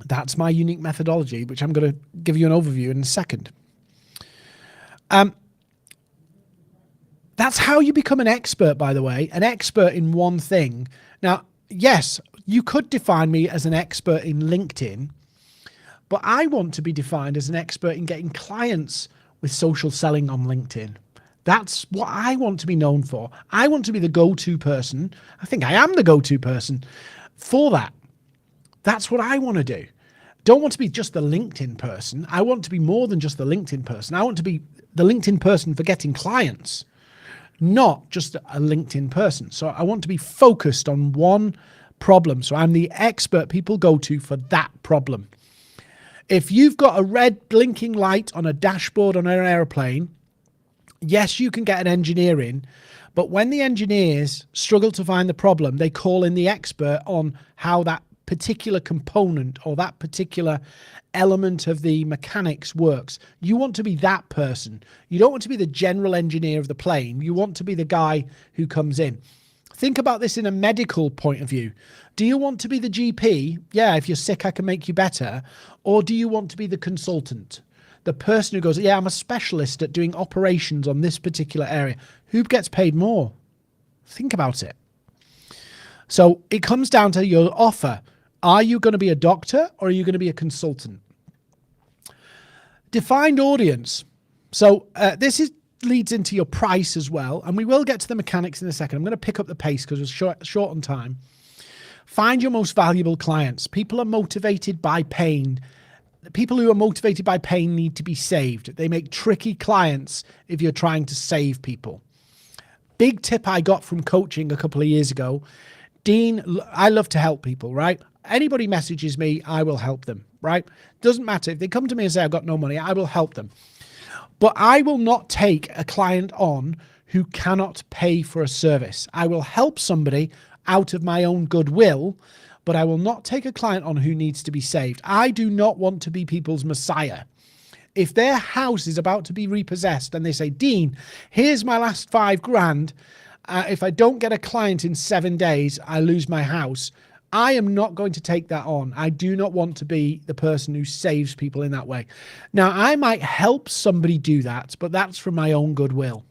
That's my unique methodology, which I'm going to give you an overview in a second. That's how you become an expert, by the way, an expert in one thing. Now, yes, you could define me as an expert in LinkedIn, but I want to be defined as an expert in getting clients with social selling on LinkedIn. That's what I want to be known for. I want to be the go-to person. I think I am the go-to person for that. That's what I want to do. Don't want to be just the LinkedIn person. I want to be more than just the LinkedIn person. I want to be the LinkedIn person for getting clients, not just a LinkedIn person. So I want to be focused on one problem. So I'm the expert people go to for that problem. If you've got a red blinking light on a dashboard on an airplane, yes, you can get an engineer in, but when the engineers struggle to find the problem, they call in the expert on how that particular component or that particular element of the mechanics works. You want to be that person. You don't want to be the general engineer of the plane. You want to be the guy who comes in. Think about this in a medical point of view. Do you want to be the GP? Yeah, if you're sick, I can make you better. Or do you want to be the consultant? The person who goes, yeah, I'm a specialist at doing operations on this particular area. Who gets paid more? Think about it. So it comes down to your offer. Are you going to be a doctor or are you going to be a consultant? Defined audience. So this leads into your price as well. And we will get to the mechanics in a second. I'm going to pick up the pace because we're short on time. Find your most valuable clients. People are motivated by pain. People who are motivated by pain need to be saved. They make tricky clients if you're trying to save people. Big tip I got from coaching a couple of years ago. Dean, I love to help people, right? Anybody messages me, I will help them, right? Doesn't matter. If they come to me and say, I've got no money, I will help them. But I will not take a client on who cannot pay for a service. I will help somebody out of my own goodwill, but I will not take a client on who needs to be saved. I do not want to be people's messiah. If their house is about to be repossessed and they say, Dean, here's my last $5,000. If I don't get a client in 7 days, I lose my house. I am not going to take that on. I do not want to be the person who saves people in that way. Now, I might help somebody do that, but that's from my own goodwill.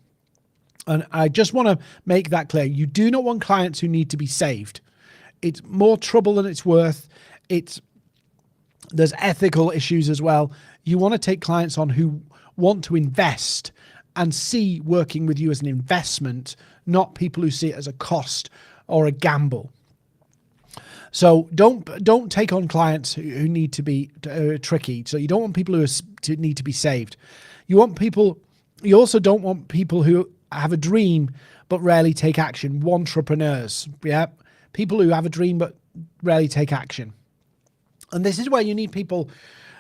And I just want to make that clear. You do not want clients who need to be saved. It's more trouble than it's worth. There's ethical issues as well. You want to take clients on who want to invest and see working with you as an investment, not people who see it as a cost or a gamble. So don't take on clients who need to be tricky. So you don't want people who need to be saved. You also don't want people who have a dream but rarely take action. Entrepreneurs, yeah, people who have a dream but rarely take action. And this is where you need people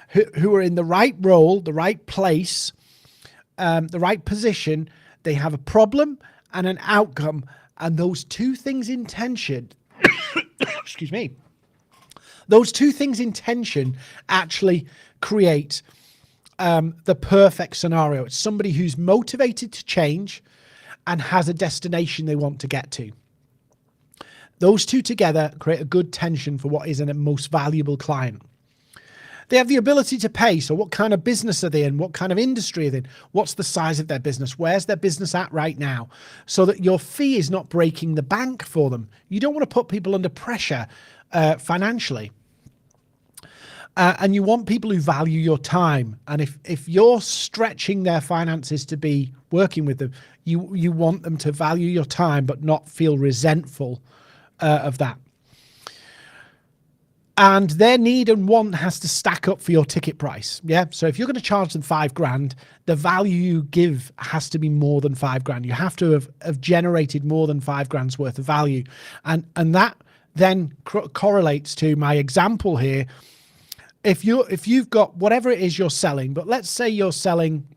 who are in the right role, the right place, the right position. They have a problem and an outcome, and those two things in tension. Excuse me. Those two things in tension actually create the perfect scenario. It's somebody who's motivated to change and has a destination they want to get to. Those two together create a good tension for what is a most valuable client. They have the ability to pay. So what kind of business are they in? What kind of industry are they in? What's the size of their business? Where's their business at right now? So that your fee is not breaking the bank for them. You don't want to put people under pressure financially. And you want people who value your time. And if you're stretching their finances to be working with them, you want them to value your time but not feel resentful of that. And their need and want has to stack up for your ticket price. Yeah. So if you're going to charge them $5,000, the value you give has to be more than $5,000. You have to have generated more than $5,000 worth of value. And that then correlates to my example here. If you've got whatever it is you're selling, but let's say you're selling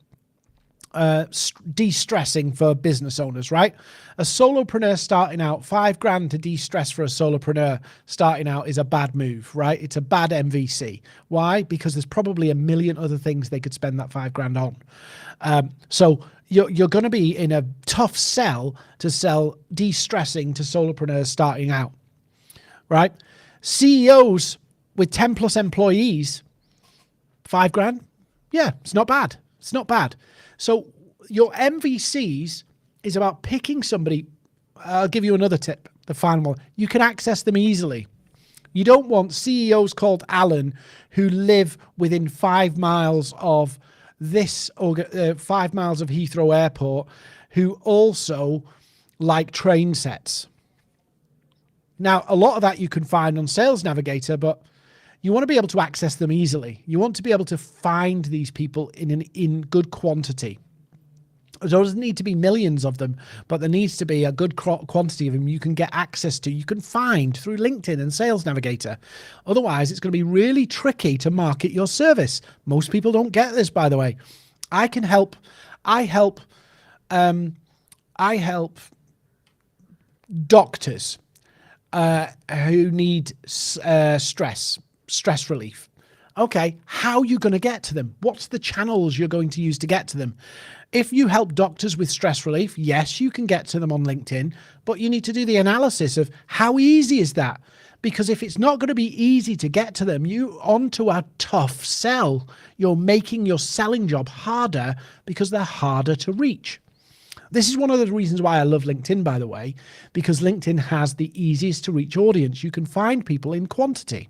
de-stressing for business owners, right? A solopreneur starting out, $5,000 to de-stress for a solopreneur starting out is a bad move, right? It's a bad MVC. Why? Because there's probably a million other things they could spend that $5,000 on. So you're going to be in a tough sell to sell de-stressing to solopreneurs starting out, right? CEOs with 10 plus employees, $5,000. Yeah, it's not bad. It's not bad. So your MVCs is about picking somebody. I'll give you another tip, the final one. You can access them easily. You don't want CEOs called Alan who live within 5 miles of 5 miles of Heathrow Airport, who also like train sets. Now, a lot of that you can find on Sales Navigator, but you want to be able to access them easily. You want to be able to find these people in good quantity. There doesn't need to be millions of them, but there needs to be a good quantity of them you can get access to, you can find through LinkedIn and Sales Navigator. Otherwise, it's going to be really tricky to market your service. Most people don't get this, by the way. I help doctors who need stress relief. Okay, how are you going to get to them? What's the channels you're going to use to get to them? If you help doctors with stress relief, yes, you can get to them on LinkedIn, but you need to do the analysis of how easy is that? Because if it's not going to be easy to get to them, you onto a tough sell. You're making your selling job harder because they're harder to reach. This is one of the reasons why I love LinkedIn, by the way, because LinkedIn has the easiest to reach audience. You can find people in quantity.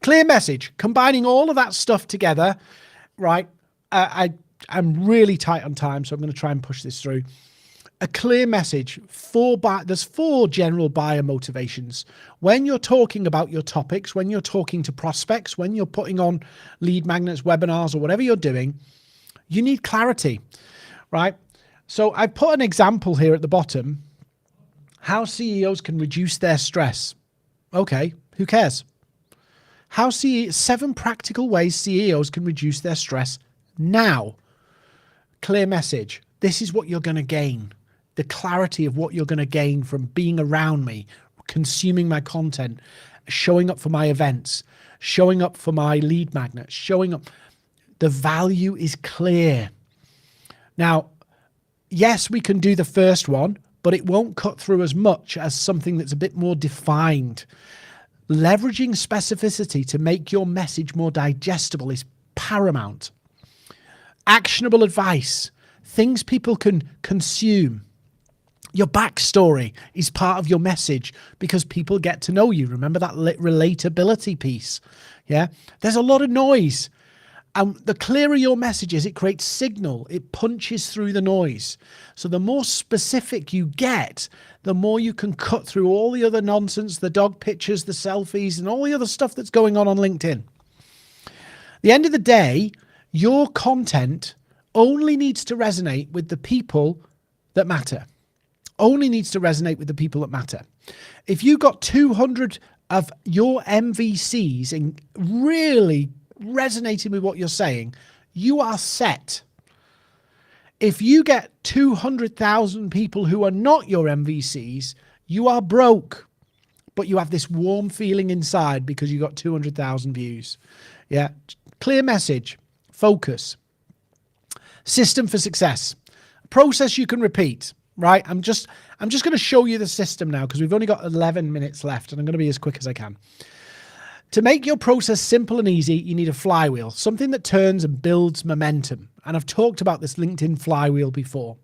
Clear message, combining all of that stuff together, right? I'm really tight on time, so I'm going to try and push this through. A clear message, there's 4 general buyer motivations. When you're talking about your topics, when you're talking to prospects, when you're putting on lead magnets, webinars, or whatever you're doing, you need clarity, right? So I put an example here at the bottom, how CEOs can reduce their stress. Okay, who cares? 7 practical ways CEOs can reduce their stress now. Clear message. This is what you're going to gain. The clarity of what you're going to gain from being around me, consuming my content, showing up for my events, showing up for my lead magnets, showing up. The value is clear. Now, yes, we can do the first one, but it won't cut through as much as something that's a bit more defined. Leveraging specificity to make your message more digestible is paramount. Actionable advice, things people can consume. Your backstory is part of your message because people get to know you. Remember that relatability piece? Yeah. There's a lot of noise. And the clearer your message is, it creates signal. It punches through the noise. So the more specific you get, the more you can cut through all the other nonsense, the dog pictures, the selfies, and all the other stuff that's going on LinkedIn. At the end of the day, your content only needs to resonate with the people that matter. Only needs to resonate with the people that matter. If you got 200 of your MVCs in really resonating with what you're saying, you are set. If you get 200,000 people who are not your MVCs, you are broke. But you have this warm feeling inside because you got 200,000 views. Yeah. Clear message. Focus. System for success. Process you can repeat, right? I'm just going to show you the system now because we've only got 11 minutes left and I'm going to be as quick as I can. To make your process simple and easy, you need a flywheel, something that turns and builds momentum. And I've talked about this LinkedIn flywheel before.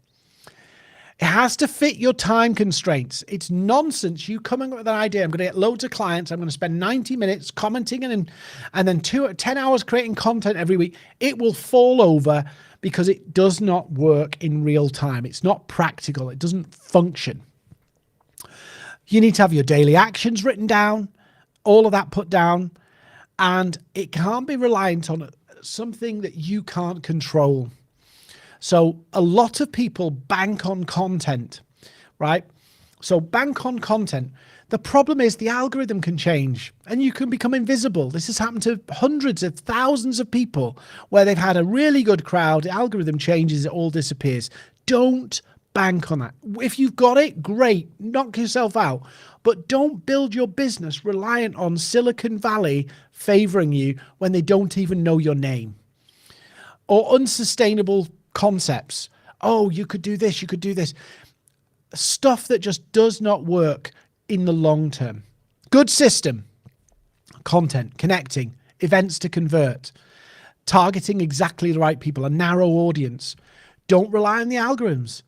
It has to fit your time constraints. It's nonsense. You coming up with an idea. I'm going to get loads of clients. I'm going to spend 90 minutes commenting and then 10 hours creating content every week. It will fall over because it does not work in real time. It's not practical. It doesn't function. You need to have your daily actions written down, all of that put down, and it can't be reliant on something that you can't control. So a lot of people bank on content, right? So bank on content. The problem is the algorithm can change and you can become invisible. This has happened to hundreds of thousands of people where they've had a really good crowd. The algorithm changes, it all disappears. Don't bank on that. If you've got it, great, knock yourself out. But don't build your business reliant on Silicon Valley favoring you when they don't even know your name. Or unsustainable concepts. Oh, you could do this, you could do this. Stuff that just does not work in the long term. Good system, content, connecting, events to convert, targeting exactly the right people, a narrow audience. Don't rely on the algorithms.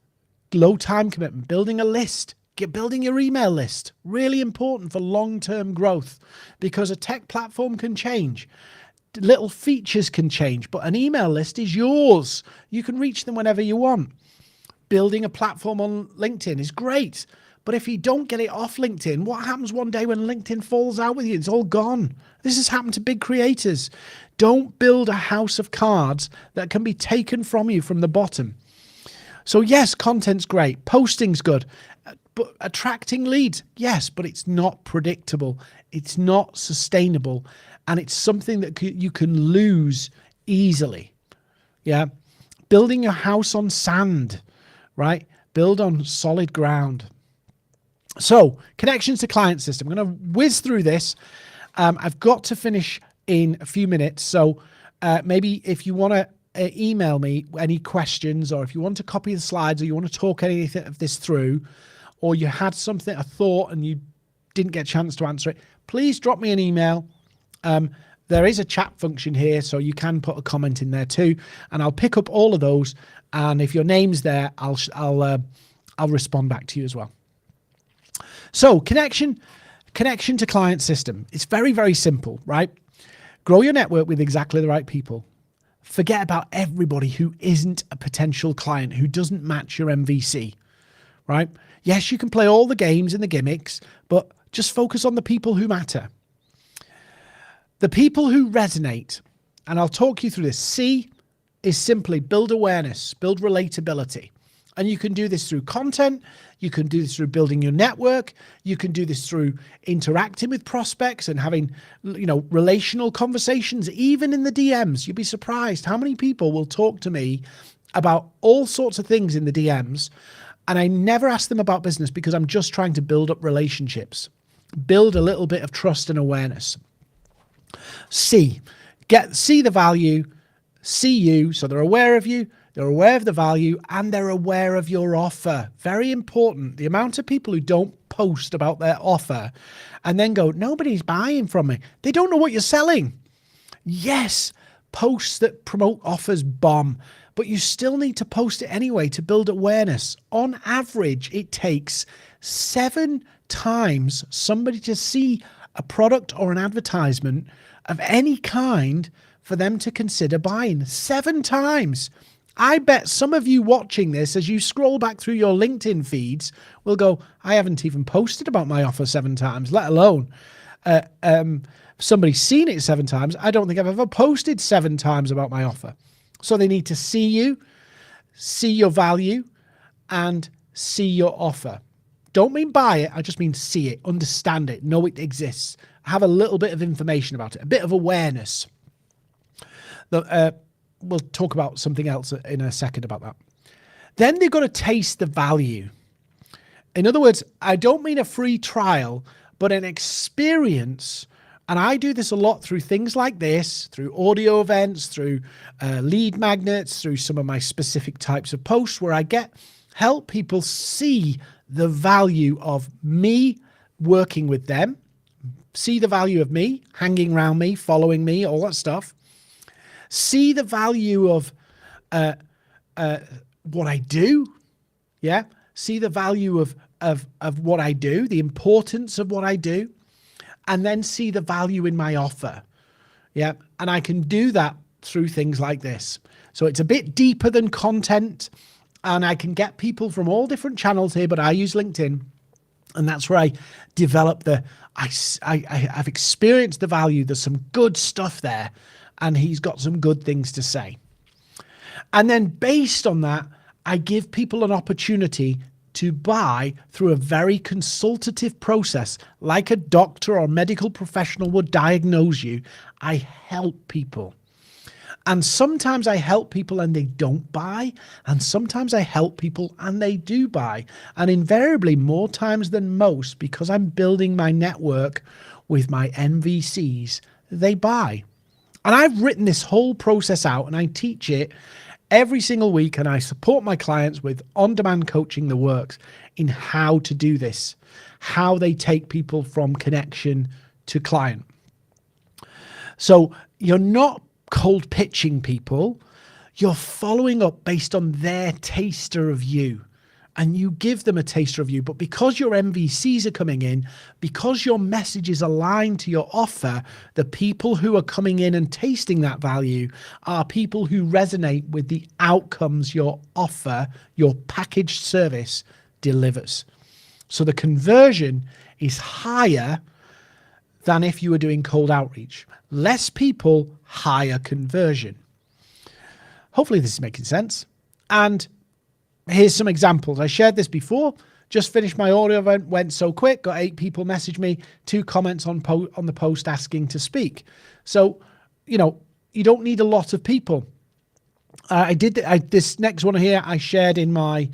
Low time commitment, building a list, building your email list. Really important for long-term growth because a tech platform can change. Little features can change, but an email list is yours. You can reach them whenever you want. Building a platform on LinkedIn is great. But if you don't get it off LinkedIn, what happens one day when LinkedIn falls out with you? It's all gone. This has happened to big creators. Don't build a house of cards that can be taken from you from the bottom. So yes, content's great. Posting's good. But attracting leads, yes, but it's not predictable. It's not sustainable. And it's something that you can lose easily. Yeah. Building your house on sand, right? Build on solid ground. So connections to client system. I'm going to whiz through this. I've got to finish in a few minutes. So maybe if you want to email me any questions, or if you want to copy the slides, or you want to talk anything of this through, or you had something, a thought, and you didn't get a chance to answer it, please drop me an email. There is a chat function here, so you can put a comment in there too, and I'll pick up all of those. And if your name's there, I'll respond back to you as well. So connection to client system. It's very, very simple, right? Grow your network with exactly the right people. Forget about everybody who isn't a potential client, who doesn't match your MVC, right? Yes, you can play all the games and the gimmicks, but just focus on the people who matter. The people who resonate, and I'll talk you through this. C is simply build awareness, build relatability. And you can do this through content. You can do this through building your network. You can do this through interacting with prospects and having, relational conversations, even in the DMs. You'd be surprised how many people will talk to me about all sorts of things in the DMs. And I never ask them about business because I'm just trying to build up relationships, build a little bit of trust and awareness. See the value, see you, so they're aware of you. They're aware of the value and they're aware of your offer. Very important. The amount of people who don't post about their offer and then go, nobody's buying from me. They don't know what you're selling. Yes, posts that promote offers bomb, but you still need to post it anyway to build awareness. On average, it takes 7 times somebody to see a product or an advertisement of any kind for them to consider buying. 7 times. I bet some of you watching this, as you scroll back through your LinkedIn feeds, will go, I haven't even posted about my offer 7 times, let alone somebody's seen it 7 times. I don't think I've ever posted 7 times about my offer. So they need to see you, see your value, and see your offer. Don't mean buy it, I just mean see it, understand it, know it exists, have a little bit of information about it, a bit of awareness. We'll talk about something else in a second about that. Then they've got to taste the value. In other words, I don't mean a free trial, but an experience. And I do this a lot through things like this, through audio events, through lead magnets, through some of my specific types of posts where I help people see the value of me working with them, see the value of me, hanging around me, following me, all that stuff. See the value of what I do. Yeah. See the value of what I do, the importance of what I do, and then see the value in my offer. Yeah. And I can do that through things like this. So it's a bit deeper than content, and I can get people from all different channels here, but I use LinkedIn, and that's where I develop I've experienced the value. There's some good stuff there. And he's got some good things to say. And then based on that, I give people an opportunity to buy through a very consultative process, like a doctor or medical professional would diagnose you. I help people. And sometimes I help people and they don't buy. And sometimes I help people and they do buy. And invariably, more times than most, because I'm building my network with my MVCs, they buy. And I've written this whole process out and I teach it every single week, and I support my clients with on-demand coaching that works in how to do this, how they take people from connection to client. So you're not cold pitching people, you're following up based on their taster of you. And you give them a taster of you, but because your MVCs are coming in, because your message is aligned to your offer, the people who are coming in and tasting that value are people who resonate with the outcomes your offer, your packaged service delivers. So the conversion is higher than if you were doing cold outreach. Less people, higher conversion. Hopefully this is making sense. And here's some examples. I shared this before. Just finished my audio event, went so quick, got 8 people message me, 2 comments on the post asking to speak. So, you don't need a lot of people. This next one here I shared in my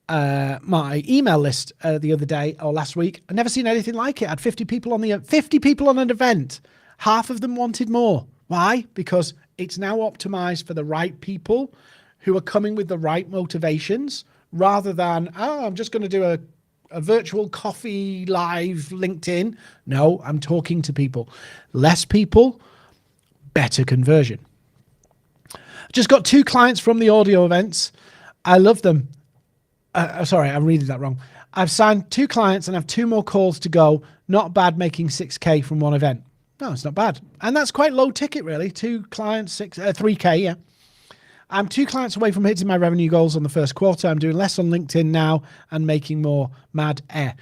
my email list the other day or last week. I've never seen anything like it. I had 50 people on an event. Half of them wanted more. Why? Because it's now optimized for the right people who are coming with the right motivations, rather than, I'm just going to do a virtual coffee live LinkedIn. No, I'm talking to people. Less people, better conversion. Just got 2 clients from the audio events. I love them. Sorry, I'm reading that wrong. I've signed 2 clients and have 2 more calls to go. Not bad making 6K from one event. No, it's not bad. And that's quite low ticket, really. 2 clients, 3K, yeah. I'm 2 clients away from hitting my revenue goals on the first quarter. I'm doing less on LinkedIn now and making more mad air.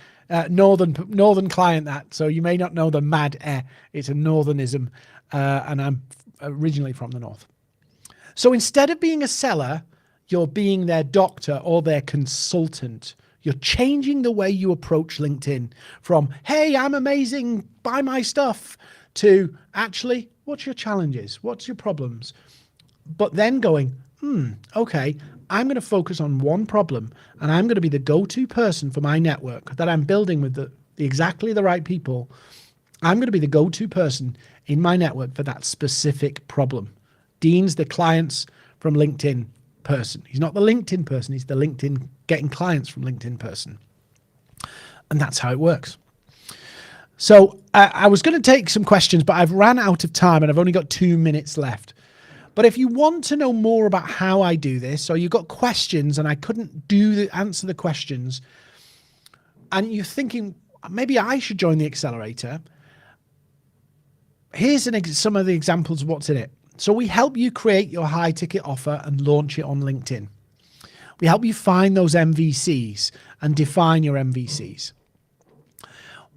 Northern client that. So you may not know the mad air. It's a northernism. And I'm originally from the north. So instead of being a seller, you're being their doctor or their consultant. You're changing the way you approach LinkedIn from, hey, I'm amazing, buy my stuff, to actually, what's your challenges? What's your problems? But then going, okay, I'm going to focus on one problem and I'm going to be the go-to person for my network that I'm building with exactly the right people. I'm going to be the go-to person in my network for that specific problem. Dean's the clients from LinkedIn person. He's not the LinkedIn person. He's the LinkedIn getting clients from LinkedIn person. And that's how it works. So I was going to take some questions, but I've ran out of time and I've only got 2 minutes left. But if you want to know more about how I do this, or you've got questions and I couldn't answer the questions, and you're thinking, maybe I should join the accelerator, here's some of the examples of what's in it. So we help you create your high ticket offer and launch it on LinkedIn. We help you find those MVCs and define your MVCs.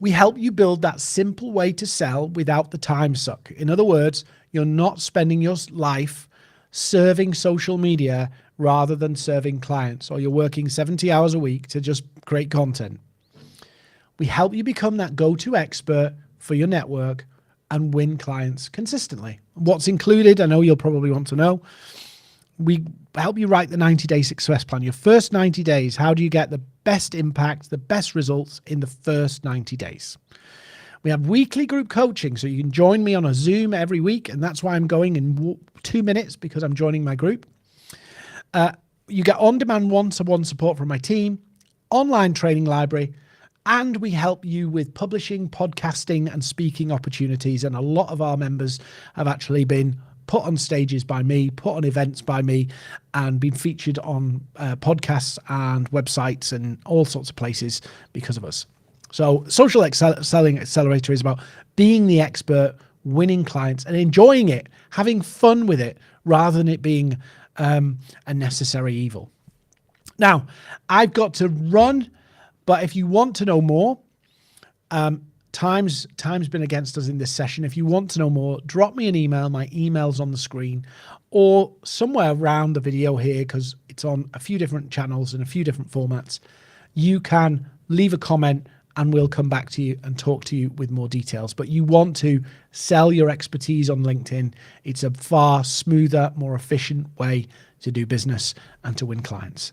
We help you build that simple way to sell without the time suck. In other words, you're not spending your life serving social media rather than serving clients, or you're working 70 hours a week to just create content. We help you become that go-to expert for your network and win clients consistently. What's included, I know you'll probably want to know. We help you write the 90-day success plan. Your first 90 days, how do you get the best impact, the best results in the first 90 days? We have weekly group coaching, so you can join me on a Zoom every week, and that's why I'm going in 2 minutes, because I'm joining my group. You get on-demand one-to-one support from my team, online training library, and we help you with publishing, podcasting, and speaking opportunities. And a lot of our members have actually been put on stages by me, put on events by me, and been featured on podcasts and websites and all sorts of places because of us. So Social Selling Accelerator is about being the expert, winning clients, and enjoying it, having fun with it, rather than it being a necessary evil. Now, I've got to run, but if you want to know more, time's been against us in this session. If you want to know more, drop me an email. My email's on the screen or somewhere around the video here, because It's on a few different channels and a few different formats. You can leave a comment and we'll come back to you and talk to you with more details. But you want to sell your expertise on LinkedIn. It's a far smoother, more efficient way to do business and to win clients.